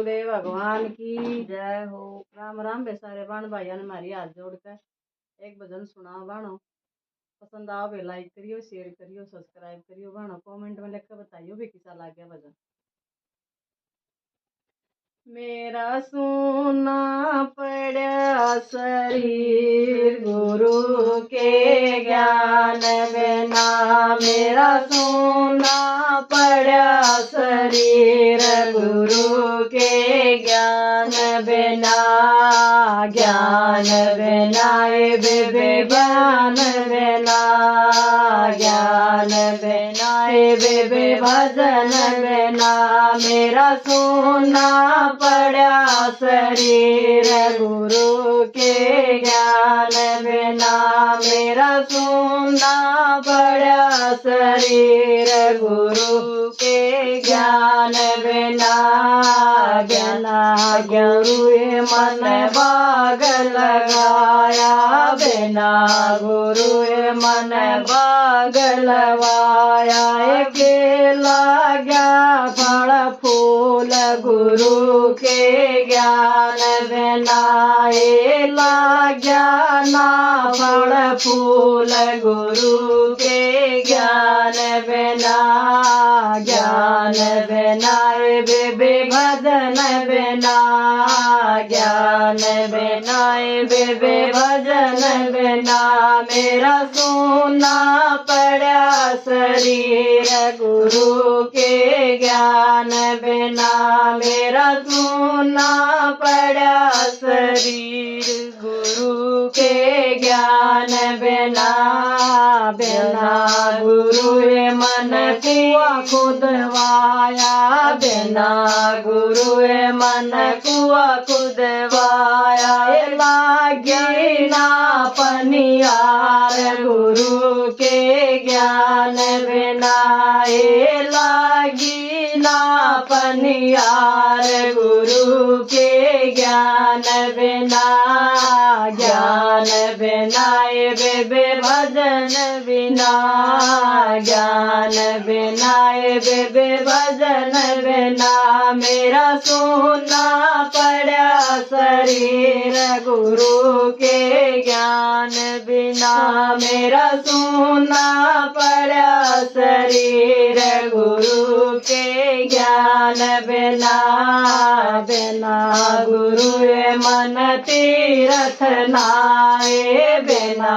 गुरुदेव भगवान की जय हो। राम राम बेसारे बाण भाइयों ने मारी हाथ जोड़कर एक भजन सुना बाणो। पसंद आओ बे लाइक करियो, शेयर करियो, सब्सक्राइब करियो बाणो। कमेंट में लिख कर बताइयो भी किसा लग गया भजन। मेरा सोना पड़ा शरीर गुरु के ज्ञान बिना, मेरा सोना पड़ा शरीर गुरु के ज्ञान बिना, ज्ञान बिना विवेकान बिना, ज्ञान बिना भजन बिना, मेरा सोना पड़ा शरीर गुरु के ज्ञान बिना, मेरा सोना पड़ा शरीर गुरु के ज्ञान बिना, ज्ञाना गुरु मन बाग लगाया बिना, गुरु मन बाग लगाया, अकेला गया फल फूल गुरु के ज्ञान बिना, ज्ञाना फल फूल गुरु के ज्ञान बिना, ज्ञान बिना भजन बिना, ज्ञान बिना भजन बिना, मेरा सोना पड़ा शरीर गुरु के ज्ञान बिना, मेरा सोना पड़ा शरीर गुरु के ज्ञान बिना, बिना गुरु मन कुआ खुदवाया, बिना गुरु मन कुआ खुदवाया, लागी ना पनियार गुरु के ज्ञान बिना, लागी ना पनियार गुरु के ज्ञान बिना, ज्ञान बिना भजन बिना, ज्ञान बिना भजन बिना, मेरा सोना पड़ा शरीर गुरु के ज्ञान बिना, मेरा सोना पड़ा शरीर गुरु के ज्ञान बिना, बिना गुरु मन तीरथ नाए, बिना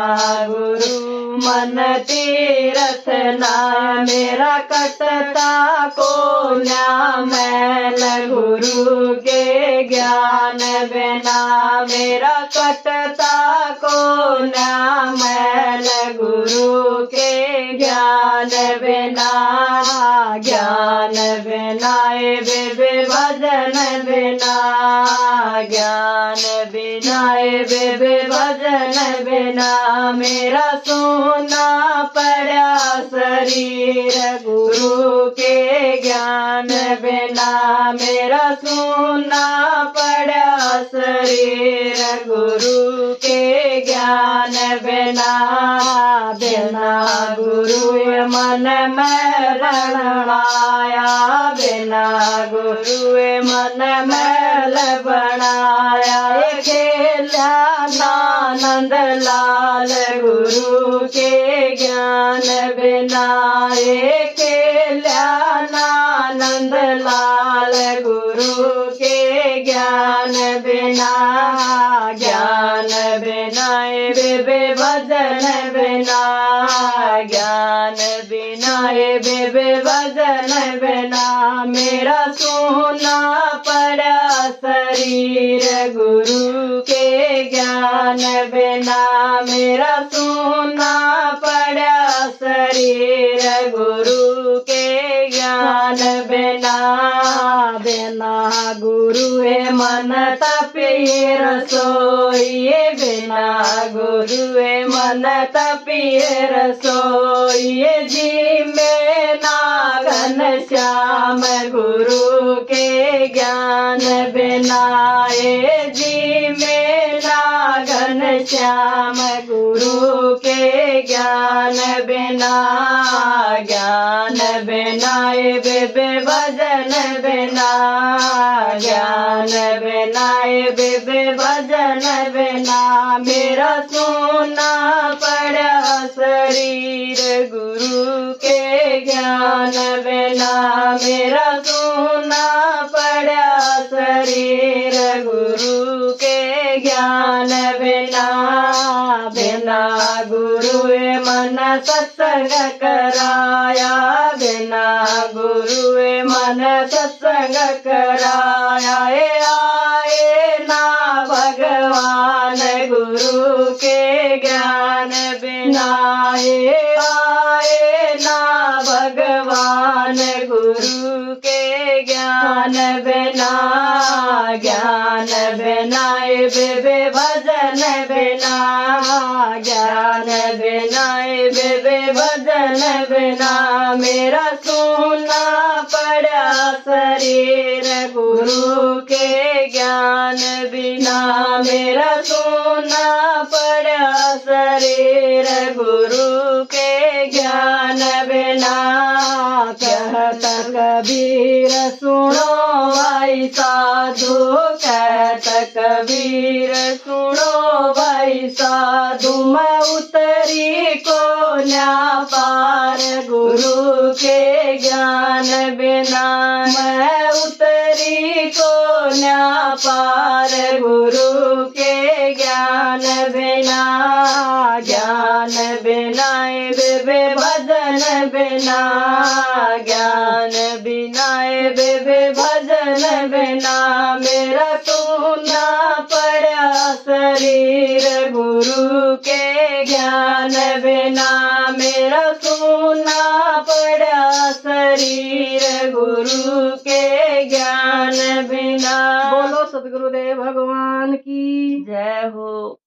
गुरु मन तीरथ नाय, मेरा कटता को मैल गुरु के ज्ञान बिना, मेरा कटता को मैल गुरु के ज्ञान बिना, ज्ञान बिना भजन बिना, ज्ञान बिना भजन बिना, मेरा सोना पड़ा शरीर गुरु के ज्ञान बिना, मेरा सोना पड़ा शरीर गुरु के ज्ञान बिना, बिना गुरु मन में रणाया, बिना गुरु मन मैल बनाया, खेला नानंद लाल गुरु के ज्ञान बिना, खेला नानंद लाल गुरु के ज्ञान बिना, ज्ञान बिना भजन बिना, ज्ञान बिना भजन बिना, मेरा सोना पड़ा शरीर गुरु के ज्ञान बिना, मेरा सोना पड़ा शरीर गुरु के ज्ञान बिना, बिना गुरु मन तपिए रसोइए, बिना गुरु मन तपिए रसोइए, जी में नागन श्याम गुरु के ज्ञान बिना, जी में नागन श्याम गुरु के ज्ञान बिना, ज्ञान बिना भजन बिना, ज्ञान बेबे भजन बिना मेरा सोना पड़ा शरीर गुरु के ज्ञान बिना मेरा सोना पड़ा शरीर गुरु के ज्ञान बिना बिना गुरु मन सत्संग कराया बिना गुरु मन सत्संग कराया आए ना भगवान गुरु के ज्ञान बिना आए ना भगवान गुरु के ज्ञान बिना बेबे भजन बिना ज्ञान बिना बेबे भजन बिना मेरा सोना पड़ा शरीर गुरु के ज्ञान बिना मेरा सोना पड़ा शरीर गुरु के ज्ञान बिना कहता कबीर सुनो भाई साधु कहता कबीर सुनो भाई साधु मैं उतरी को न्या पार गुरु के ज्ञान बिना मैं उतरी को न्या पार गुरु के ज्ञान बिना बेबे भजन बिना ज्ञान बिना बेबे भजन बिना मेरा सोना पड़ा शरीर गुरु के ज्ञान बिना मेरा सोना पड़ा शरीर गुरु के ज्ञान बिना। बोलो सतगुरुदेव भगवान की जय हो।